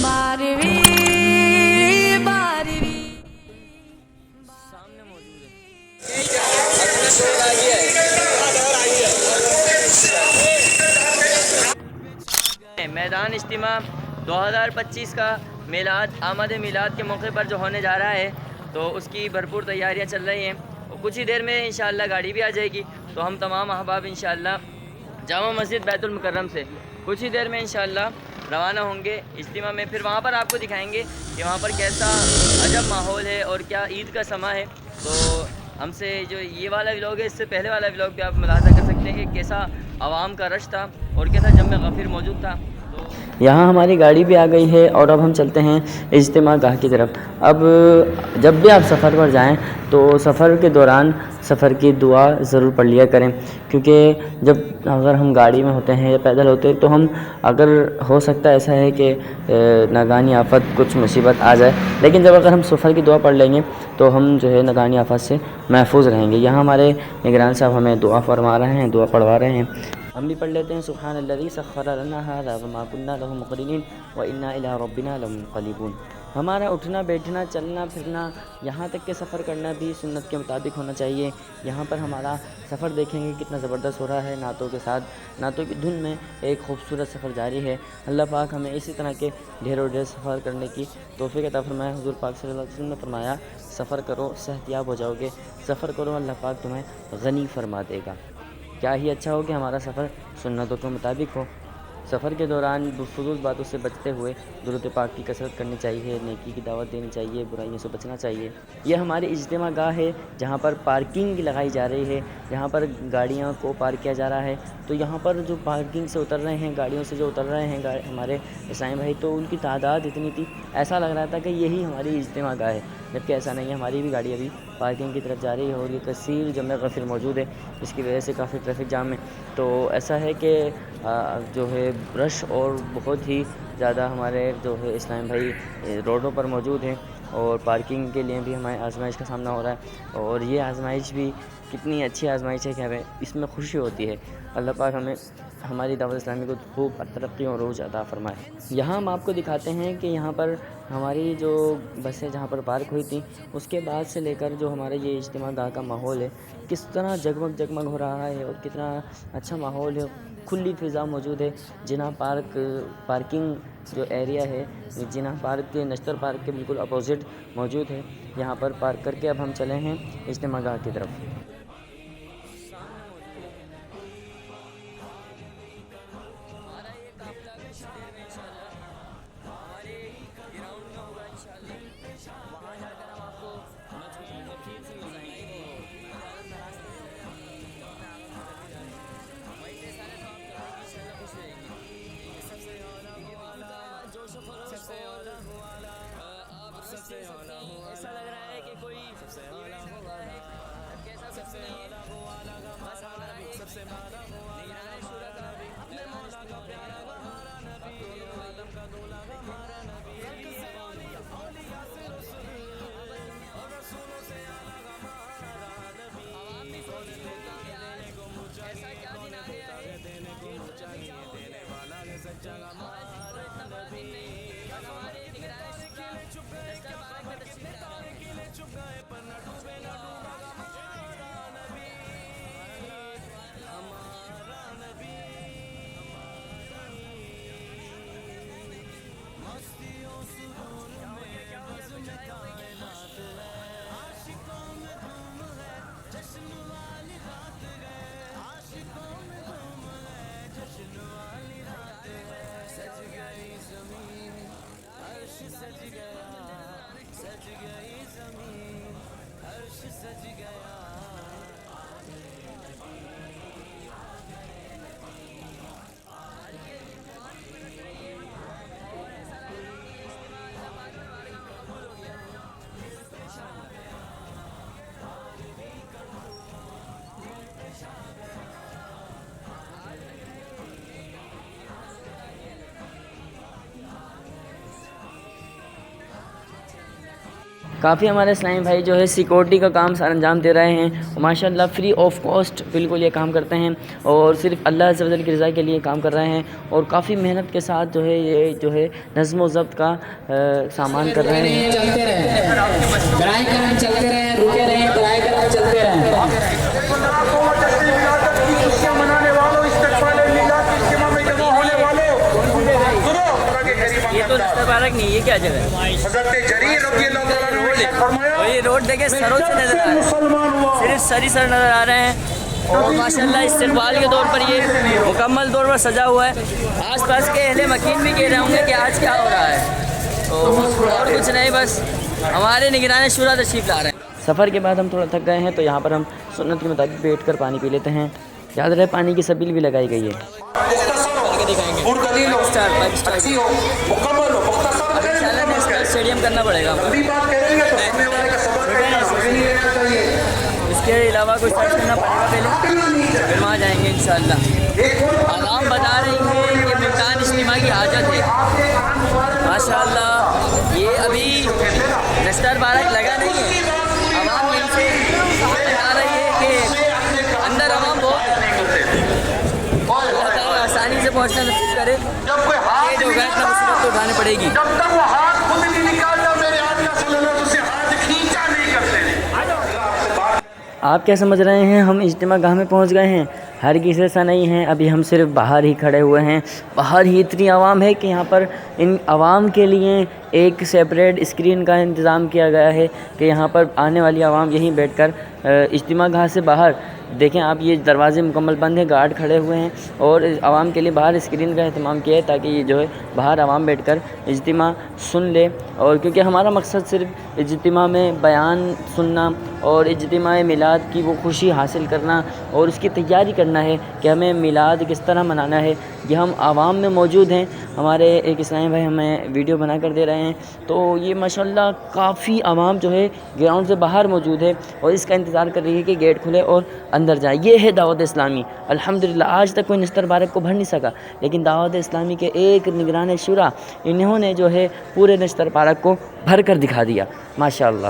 سامنے موجود ہے میدان اجتماع 2025 کا میلاد آمد میلاد کے موقع پر جو ہونے جا رہا ہے، تو اس کی بھرپور تیاریاں چل رہی ہیں. کچھ ہی دیر میں انشاءاللہ گاڑی بھی آ جائے گی، تو ہم تمام احباب انشاءاللہ جامع مسجد بیت المکرم سے کچھ ہی دیر میں انشاءاللہ روانہ ہوں گے اجتماع میں. پھر وہاں پر آپ کو دکھائیں گے کہ وہاں پر کیسا عجب ماحول ہے اور کیا عید کا سماں ہے. تو ہم سے جو یہ والا ولاگ ہے، اس سے پہلے والا ولاگ بھی آپ ملاحظہ کر سکتے ہیں کہ کیسا عوام کا رش تھا اور کیسا جم غفیر موجود تھا. یہاں ہماری گاڑی بھی آ گئی ہے اور اب ہم چلتے ہیں اجتماع گاہ کی طرف. اب جب بھی آپ سفر پر جائیں تو سفر کے دوران سفر کی دعا ضرور پڑھ لیا کریں، کیونکہ اگر ہم گاڑی میں ہوتے ہیں یا پیدل ہوتے ہیں تو ہم اگر ہو سکتا ہے ایسا ہے کہ ناگہانی آفت کچھ مصیبت آ جائے، لیکن اگر ہم سفر کی دعا پڑھ لیں گے تو ہم جو ہے ناگہانی آفت سے محفوظ رہیں گے. یہاں ہمارے نگران صاحب ہمیں دعا فرما رہے ہیں، دعا پڑھوا رہے ہیں. ہم بھی پڑھ لیتے ہیں. سبحان الذی سخر لنا ھذا وما كنا له مقرنین وانا الی ربنا لمنقلبون. ہمارا اٹھنا بیٹھنا چلنا پھرنا یہاں تک کہ سفر کرنا بھی سنت کے مطابق ہونا چاہیے. یہاں پر ہمارا سفر دیکھیں گے کتنا زبردست ہو رہا ہے، نعتوں کے ساتھ، نعتوں کی دھن میں ایک خوبصورت سفر جاری ہے. اللہ پاک ہمیں اسی طرح کے ڈھیر و ڈھیر سفر کرنے کی توفیق عطا فرمائے. حضور پاک صلی اللہ علیہ وسلم نے فرمایا سفر کرو صحتیاب ہو جاؤ گے، سفر کرو اللہ پاک تمہیں غنی فرما دے گا. کیا ہی اچھا ہو کہ ہمارا سفر سنتوں کے مطابق ہو. سفر کے دوران فضول باتوں سے بچتے ہوئے درود پاک کی کثرت کرنی چاہیے، نیکی کی دعوت دینی چاہیے، برائیوں سے بچنا چاہیے. یہ ہماری اجتماع گاہ ہے جہاں پر پارکنگ لگائی جا رہی ہے، یہاں پر گاڑیوں کو پارک کیا جا رہا ہے. تو یہاں پر جو پارکنگ سے اتر رہے ہیں، گاڑیوں سے جو اتر رہے ہیں ہمارے عیسائی بھائی، تو ان کی تعداد اتنی تھی ایسا لگ رہا تھا کہ یہی ہماری اجتماع گاہ ہے، جبکہ ایسا نہیں ہے. ہماری بھی گاڑی ابھی پارکنگ کی طرف جا رہی ہے اور یہ کثیر جمع غفیر موجود ہے، جس کی وجہ سے کافی ٹریفک جام ہے. تو ایسا ہے کہ جو ہے رش اور بہت ہی زیادہ ہمارے جو ہے اسلام بھائی روڈوں پر موجود ہیں اور پارکنگ کے لیے بھی ہمیں آزمائش کا سامنا ہو رہا ہے. اور یہ آزمائش بھی کتنی اچھی آزمائش ہے کہ ہمیں اس میں خوشی ہوتی ہے. اللہ پاک ہمیں ہماری دعوت اسلامی کو خوب ترقی اور عروج عطا فرمائے. یہاں ہم آپ کو دکھاتے ہیں کہ یہاں پر ہماری جو بسیں جہاں پر پارک ہوئی تھیں، اس کے بعد سے لے کر جو ہمارا یہ اجتماع گاہ کا ماحول ہے کس طرح جگمگ جگمگ ہو رہا ہے اور کتنا اچھا ماحول ہے. کھلی فضا موجود ہے. جناح پارکنگ جو ایریا ہے، جناح پارک کے نشتر پارک کے بالکل اپوزٹ موجود ہے. یہاں پر پارک کر کے اب ہم چلے ہیں اجتماع گاہ کی طرف. سامنے موجود ہے ہمارا یہ قافلہ کچھ دیر میں انشاءاللہ ہمارے گراؤنڈ میں ہوگا انشاءاللہ. وہاں جا کر ہم آپ کو مجموعی غفیر سے ملائیں گے. وہیں پہ سارے دعا کر رہے ہیں کہ انشاءاللہ خوش رہیں گے. سب سے ان کا جوش و خروش اور آپ سب سے ایسا لگ رہا ہے کہ کوئی ایونٹ لگ رہا ہے، کیسا کچھ نہیں ہے. بس ہمارا ایک نگران شورا کا میدان اجتماع ہونے گیا اور ہم وقت ہونے والی ہے. دیکھیں ہاں بس اتنے عوام بھی سوچ رہی ہوگی کہ آج ایسا کیا دن آ گیا ہے کہ اتنا ٹریفک جام ہو گیا ہے. ہاں بس کوئی اتنا بڑا دن نہیں، بس ہمارے نگران شورا نشتر پارک میں تشریف لا رہے ہیں. کیا ہو گیا؟ کوئی چڑھائی ہو گئی کیا؟ کیا ہو گیا؟ اور ایسا لگ رہا ہے کہ یہ اجتماع اللہ پاک کی بارگاہ میں قبول ہو گیا. آج لگ رہا ہے کہ اب حضور کا یہ کافی ہمارے اسلامی بھائی جو ہے سیکورٹی کا کام سر انجام دے رہے ہیں، ماشاء اللہ فری آف کاسٹ بالکل یہ کام کرتے ہیں، اور صرف اللہ عز و جل کی رضا کے لیے کام کر رہے ہیں، اور کافی محنت کے ساتھ جو ہے یہ جو ہے نظم و ضبط کا سامان کر رہے ہیں۔ چلتے رہیں برائے کرم، چلتے رہیں، رکے رہیں، برائے کرم چلتے رہیں۔ یہ تو نشتر پارک نہیں، یہ کیا جگہ ہے؟ اور یہ روڈ دیکھیں سروں سے نظر آ رہا ہے، صرف سر سر نظر آ رہے ہیں، اور ماشاءاللہ استقبال کے طور پر یہ مکمل طور پر سجا ہوا ہے۔ آس پاس کے اہل مکین بھی کہہ رہے ہوں گے کہ آج کیا ہو رہا ہے، تو اور کچھ نہیں، بس ہمارے نگران شورا تشریف لا رہے ہیں۔ سفر کے بعد ہم تھوڑا تھک گئے ہیں، تو یہاں پر ہم سنت کے مطابق بیٹھ کر پانی پی لیتے ہیں۔ یاد رہے پانی کی سبیل بھی لگائی گئی ہے۔ اسٹیڈیم کرنا پڑے گا، اس کے علاوہ کچھ سرچ کرنا پڑے گا پہلے، پھر وہاں جائیں گے انشاءاللہ۔ عوام بتا رہی ہے کہ ممتان اجتماع کی حاجت ہے، ماشاءاللہ یہ ابھی نشتر پارک لگا نہیں ہے، عوام یہیں سے بتا رہی ہے کہ اندر عوام بہت اللہ تعالیٰ آسانی سے پہنچنا نصیب کرے، یہ جو ہے اتنا مصیبت تو اٹھانی پڑے گی۔ آپ کیا سمجھ رہے ہیں ہم اجتماع گاہ میں پہنچ گئے ہیں؟ ہرگز ایسا نہیں ہے، ابھی ہم صرف باہر ہی کھڑے ہوئے ہیں۔ باہر ہی اتنی عوام ہے کہ یہاں پر ان عوام کے لیے ایک سیپریٹ اسکرین کا انتظام کیا گیا ہے کہ یہاں پر آنے والی عوام یہیں بیٹھ کر اجتماع گاہ سے باہر دیکھیں آپ، یہ دروازے مکمل بند ہیں، گارڈ کھڑے ہوئے ہیں، اور عوام کے لیے باہر اسکرین کا اہتمام کیا ہے تاکہ یہ جو ہے باہر عوام بیٹھ کر اجتماع سن لے۔ اور کیونکہ ہمارا مقصد صرف اجتماع میں بیان سننا اور اجتماع میلاد کی وہ خوشی حاصل کرنا اور اس کی تیاری کرنا ہے کہ ہمیں میلاد کس طرح منانا ہے، یہ ہم عوام میں موجود ہیں۔ ہمارے ایک اسلامی بھائی ہمیں ویڈیو بنا کر دے رہے ہیں، تو یہ ماشاءاللہ کافی عوام جو ہے گراؤنڈ سے باہر موجود ہے اور اس کا انتظار کر رہی ہے کہ گیٹ کھلے اور اندر جائے۔ یہ ہے دعوت اسلامی۔ الحمدللہ آج تک کوئی نشتر پارک کو بھر نہیں سکا، لیکن دعوت اسلامی کے ایک نگران شورا انہوں نے جو ہے پورے نشتر پارک کو بھر کر دکھا دیا، ماشاءاللہ۔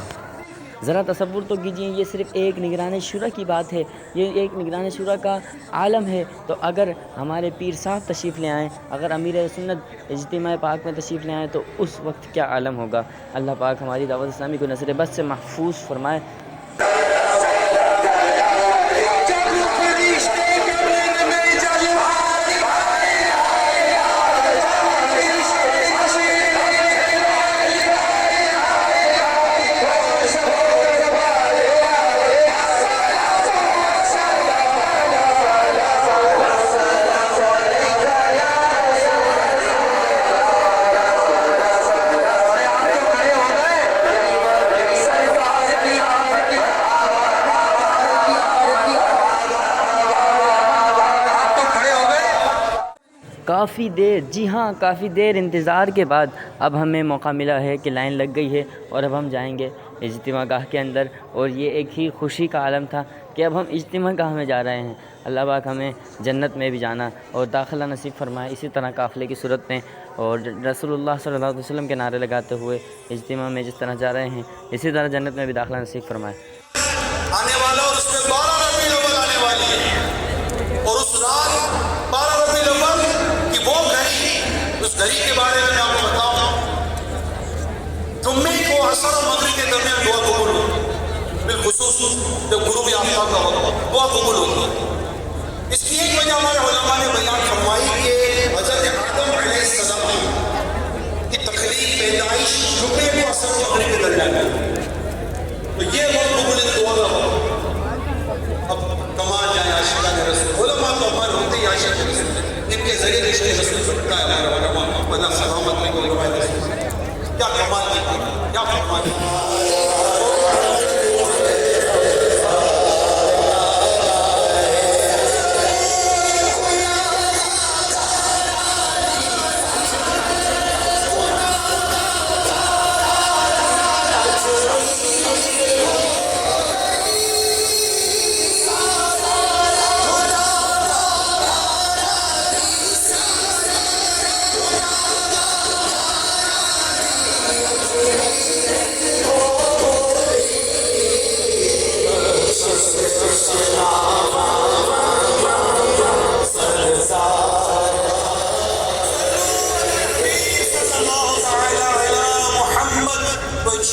ذرا تصور تو کیجیے، یہ صرف ایک نگران شورا کی بات ہے، یہ ایک نگران شورا کا عالم ہے، تو اگر ہمارے پیر صاحب تشریف لے آئیں، اگر امیر سنت اجتماع پاک میں تشریف لے آئیں تو اس وقت کیا عالم ہوگا۔ اللہ پاک ہماری دعوت اسلامی کو نظر بد سے محفوظ فرمائے۔ کافی دیر، جی ہاں کافی دیر انتظار کے بعد اب ہمیں موقع ملا ہے کہ لائن لگ گئی ہے اور اب ہم جائیں گے اجتماع گاہ کے اندر، اور یہ ایک ہی خوشی کا عالم تھا کہ اب ہم اجتماع گاہ میں جا رہے ہیں۔ اللہ پاک ہمیں جنت میں بھی جانا اور داخلہ نصیب فرمائے، اسی طرح قافلے کی صورت میں اور رسول اللہ صلی اللہ علیہ وسلم کے نعرے لگاتے ہوئے اجتماع میں جس طرح جا رہے ہیں اسی طرح جنت میں بھی داخلہ نصیب فرمائے۔ آنے والا اور اس میں 12 ربیع الاول آنے والی ہے، اور اس رات 12 ربیع الاول کی وہ گھڑی، اس گھڑی کے بارے میں آپ کو بتاؤں، جمعے کو عصر اور مغرب کے درمیان دعا قبول ہوگی، بالخصوص جب غروب آفتاب کا وقت دعا قبول ہوگی۔ اس کی ایک وجہ ہمارے علماء نے بیان فرمائی کہ حضرت آدم علیہ السلام کی تخلیق، پیدائش جمعے کو عصر اور مغرب کے درمیان ہے، تو یہ وقت قبول دعا کا وقت۔ اب کمال جائے عاشقان رسول، علماء تو ہمارے ہوتے ہی عاشق رسول، ان کے ذریعے رشتے رسول سکتا ہے ہمارا علماء، بنا سلامت میں کوئی روایت رسول، کیا کمال کی، کیا فرمان کی۔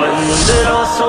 1500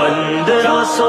1500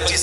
25